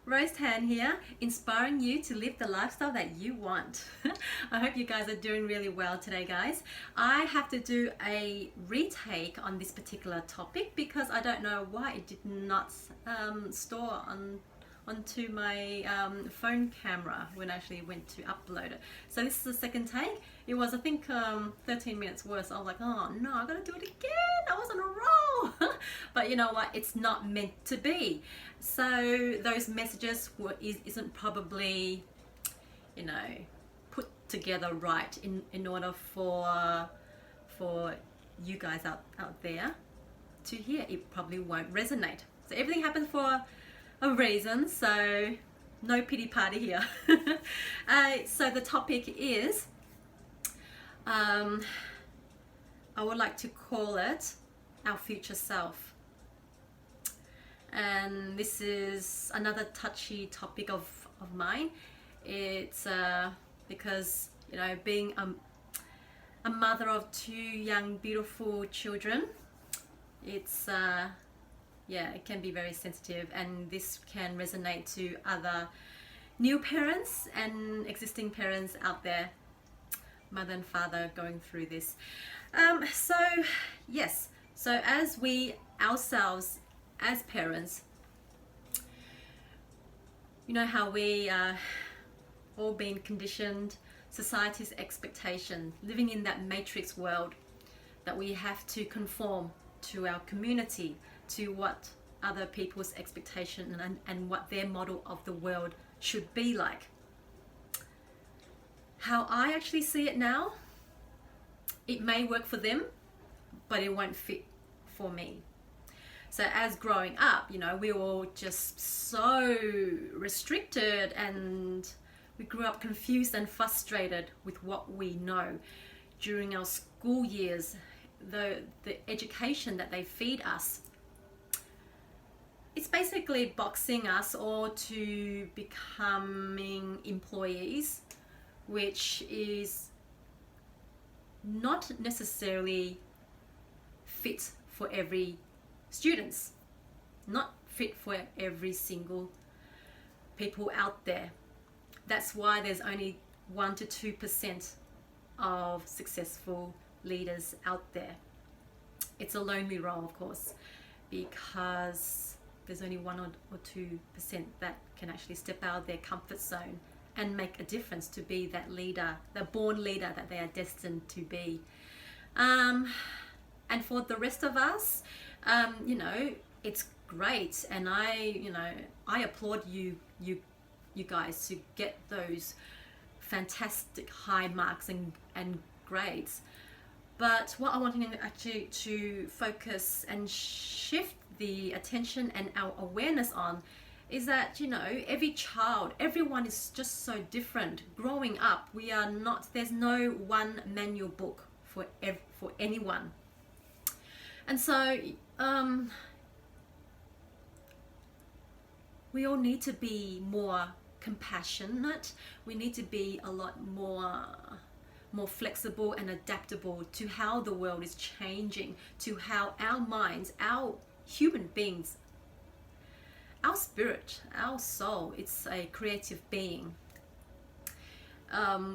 Rose Tan here, inspiring you to live the lifestyle that you want. I hope you guys are doing really well today, guys. I have to do a retake on this particular topic because I don't know why it did not store onto my phone camera when I actually went to upload it. So this is the second take. It was, I think, 13 minutes worse. I was like, oh no, I gotta do it again. I was on a roll. But you know what? It's not meant to be. So those messages isn't probably, you know, put together right in order for you guys out there to hear. It probably won't resonate. So everything happens for a reason, so no pity party here. So the topic is, I would like to call it our future self. And this is another touchy topic of mine. It's because, you know, being a mother of two young beautiful children, it's yeah, it can be very sensitive, and this can resonate to other new parents and existing parents out there, mother and father going through this. So yes, so as we ourselves as parents, you know how we are all been conditioned, society's expectation, living in that matrix world that we have to conform to our community, to what other people's expectation and what their model of the world should be like. How I actually see it now, it may work for them, but it won't fit for me. So as growing up, you know, we were all just so restricted, and we grew up confused and frustrated with what we know. During our school years, the education that they feed us, it's basically boxing us all to becoming employees, which is not necessarily fit for every students, not fit for every single people out there. That's why there's only 1 to 2% of successful leaders out there. It's a lonely role, of course, because there's only 1 or 2% that can actually step out of their comfort zone and make a difference to be that leader, the born leader that they are destined to be. And for the rest of us, you know, it's great, and I applaud you guys to get those fantastic high marks and grades. But what I want actually to focus and shift the attention and our awareness on is that, you know, every child, everyone is just so different. Growing up, we are not, there's no one manual book for anyone. And so we all need to be more compassionate. We need to be a lot more flexible and adaptable to how the world is changing, to how our minds, our human beings, our spirit, our soul, it's a creative being.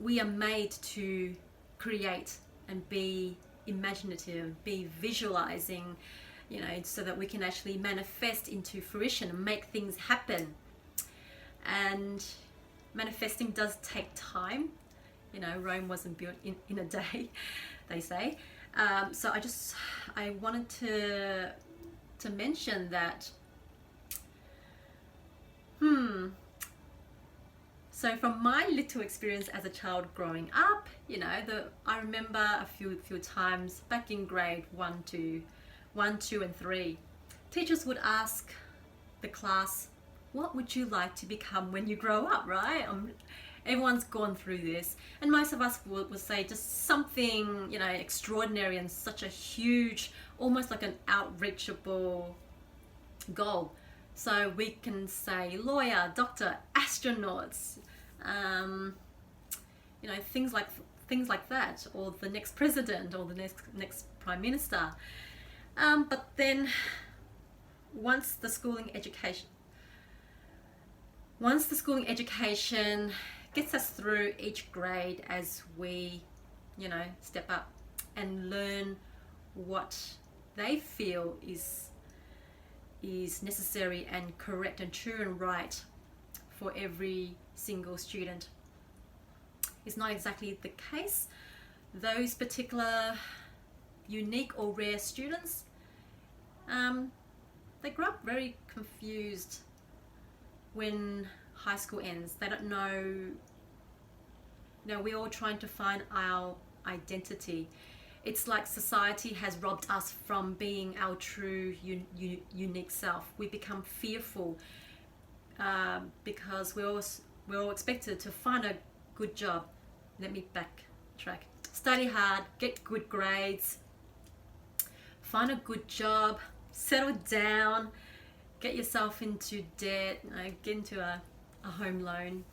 We are made to create and be imaginative, be visualizing, you know, so that we can actually manifest into fruition and make things happen. And manifesting does take time. You know, Rome wasn't built in a day, they say. So I wanted to mention that. So from my little experience as a child growing up, you know, I remember a few times back in grade 1, 2, and 3, teachers would ask the class, what would you like to become when you grow up, right? Everyone's gone through this, and most of us would say just something, you know, extraordinary and such a huge, almost like an outreachable goal. So we can say lawyer, doctor, astronauts, you know, things like that, or the next president, or the next prime minister. But then once the schooling education once the schooling education gets us through each grade as we, you know, step up and learn what they feel is necessary and correct and true and right for every single student. It's not exactly the case. Those particular unique or rare students, they grow up very confused when high school ends. They don't know, you know, we're all trying to find our identity. It's like society has robbed us from being our true unique self. We become fearful because we're all expected to find a good job. Let me backtrack. Study hard, get good grades, find a good job, settle down, get yourself into debt, you know, get into a home loan,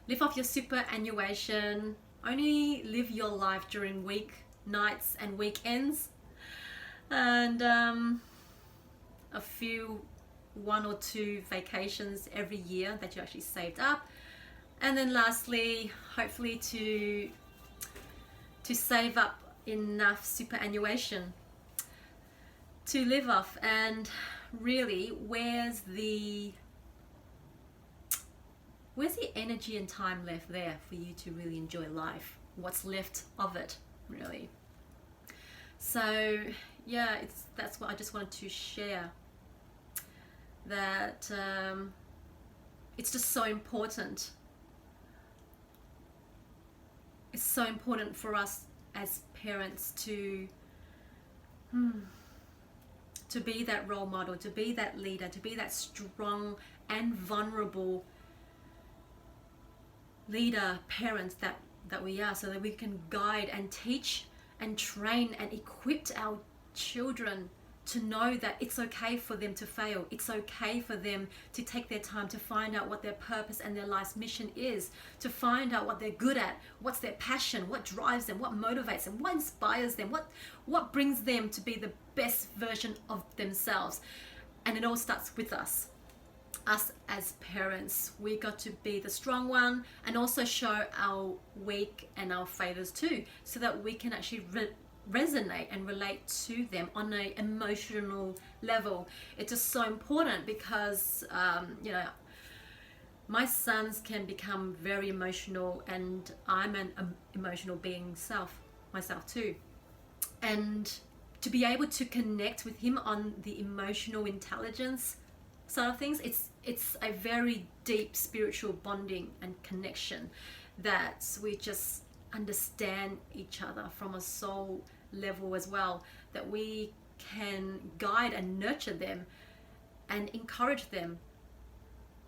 live off your superannuation, only live your life during weeknights and weekends, and a few 1 or 2 vacations every year that you actually saved up, and then lastly, hopefully to save up enough superannuation to live off. And really, where's the energy and time left there for you to really enjoy life? What's left of it, really? So yeah, that's what I just wanted to share, that it's just so important. It's so important for us as parents to be that role model, to be that leader, to be that strong and vulnerable leader, parents that we are, so that we can guide and teach and train and equip our children to know that it's okay for them to fail. It's okay for them to take their time to find out what their purpose and their life's mission is, to find out what they're good at, what's their passion, what drives them, what motivates them, what inspires them, what brings them to be the best version of themselves. And it all starts with us as parents. We got to be the strong one and also show our weak and our failures too, so that we can actually resonate and relate to them on an emotional level. It's just so important because you know, my sons can become very emotional, and I'm an emotional being myself too, and to be able to connect with him on the emotional intelligence side of things, it's a very deep spiritual bonding and connection, that we just understand each other from a soul level as well, that we can guide and nurture them and encourage them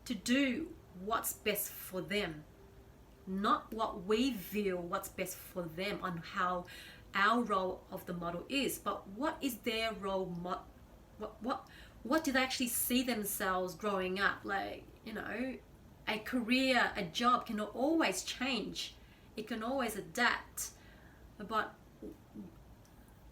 to do what's best for them, not what we feel what's best for them on how our role of the model is, but what is their role what do they actually see themselves growing up. Like, you know, a career, a job can always change, it can always adapt, but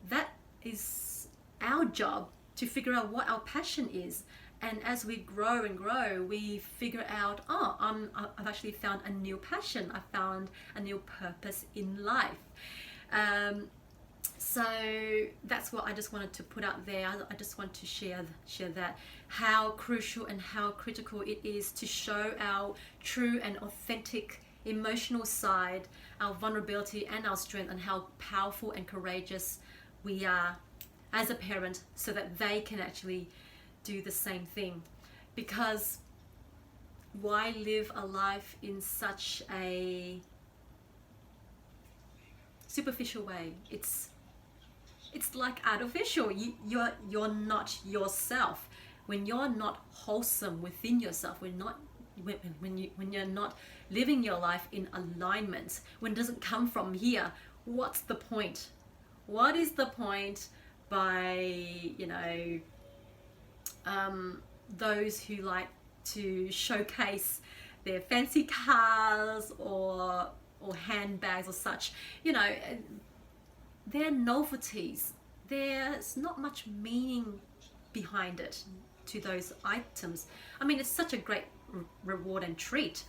that is our job to figure out what our passion is. And as we grow and grow, we figure out, oh, I've actually found a new passion, I found a new purpose in life. So that's what I just wanted to put out there. I just want to share that, how crucial and how critical it is to show our true and authentic emotional side, our vulnerability and our strength, and how powerful and courageous we are as a parent, so that they can actually do the same thing. Because why live a life in such a superficial way? It's like artificial. You're not yourself when you're not wholesome within yourself. When you're not living your life in alignment, when it doesn't come from here, what's the point? What is the point by, you know, those who like to showcase their fancy cars or handbags or such? You know, they're novelties. There's not much meaning behind it to those items. I mean, it's such a great reward and treat,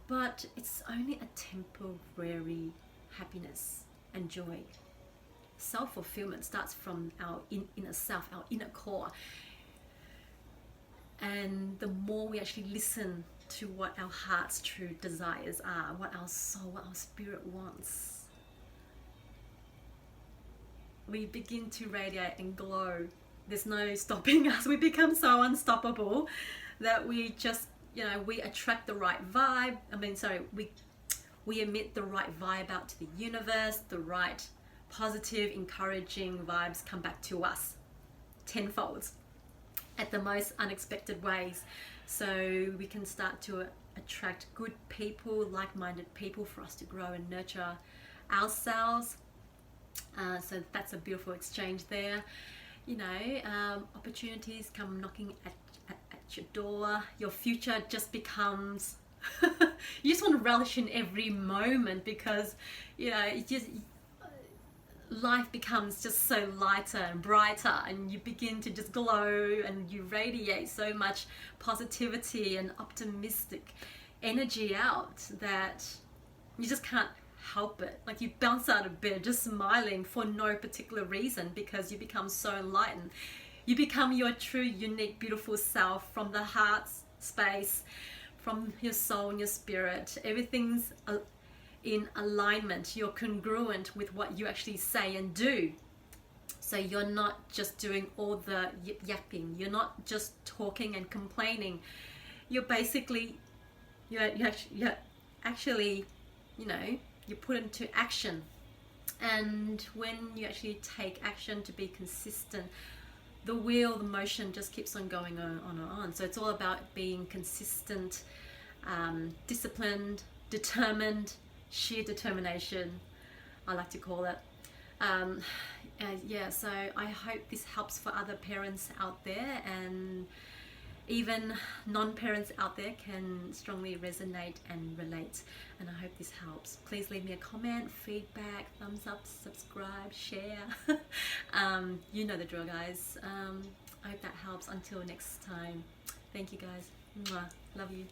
but it's only a temporary happiness and joy. Self-fulfillment starts from our inner self, our inner core. And the more we actually listen to what our heart's true desires are, what our soul, what our spirit wants, we begin to radiate and glow. There's no stopping us. We become so unstoppable that we just, you know, we attract the right vibe. We emit the right vibe out to the universe. The right positive, encouraging vibes come back to us tenfold at the most unexpected ways. So we can start to attract good people, like-minded people for us to grow and nurture ourselves. So that's a beautiful exchange there. You know, opportunities come knocking at your door. Your future just becomes you just want to relish in every moment, because, you know, it just, life becomes just so lighter and brighter, and you begin to just glow and you radiate so much positivity and optimistic energy out that you just can't help it. Like, you bounce out of bed just smiling for no particular reason, because you become so enlightened. You become your true, unique, beautiful self from the heart space, from your soul and your spirit. Everything's in alignment. You're congruent with what you actually say and do. So you're not just doing all the yapping. You're not just talking and complaining. You're basically, you're actually, you know, you put into action. And when you actually take action to be consistent, the wheel, the motion just keeps on going on and on. So it's all about being consistent, disciplined, determined, sheer determination, I like to call it. Yeah, so I hope this helps for other parents out there, and even non-parents out there can strongly resonate and relate, and I hope this helps. Please leave me a comment, feedback, thumbs up, subscribe, share. You know the drill, guys. I hope that helps. Until next time, thank you guys. Mwah. Love you.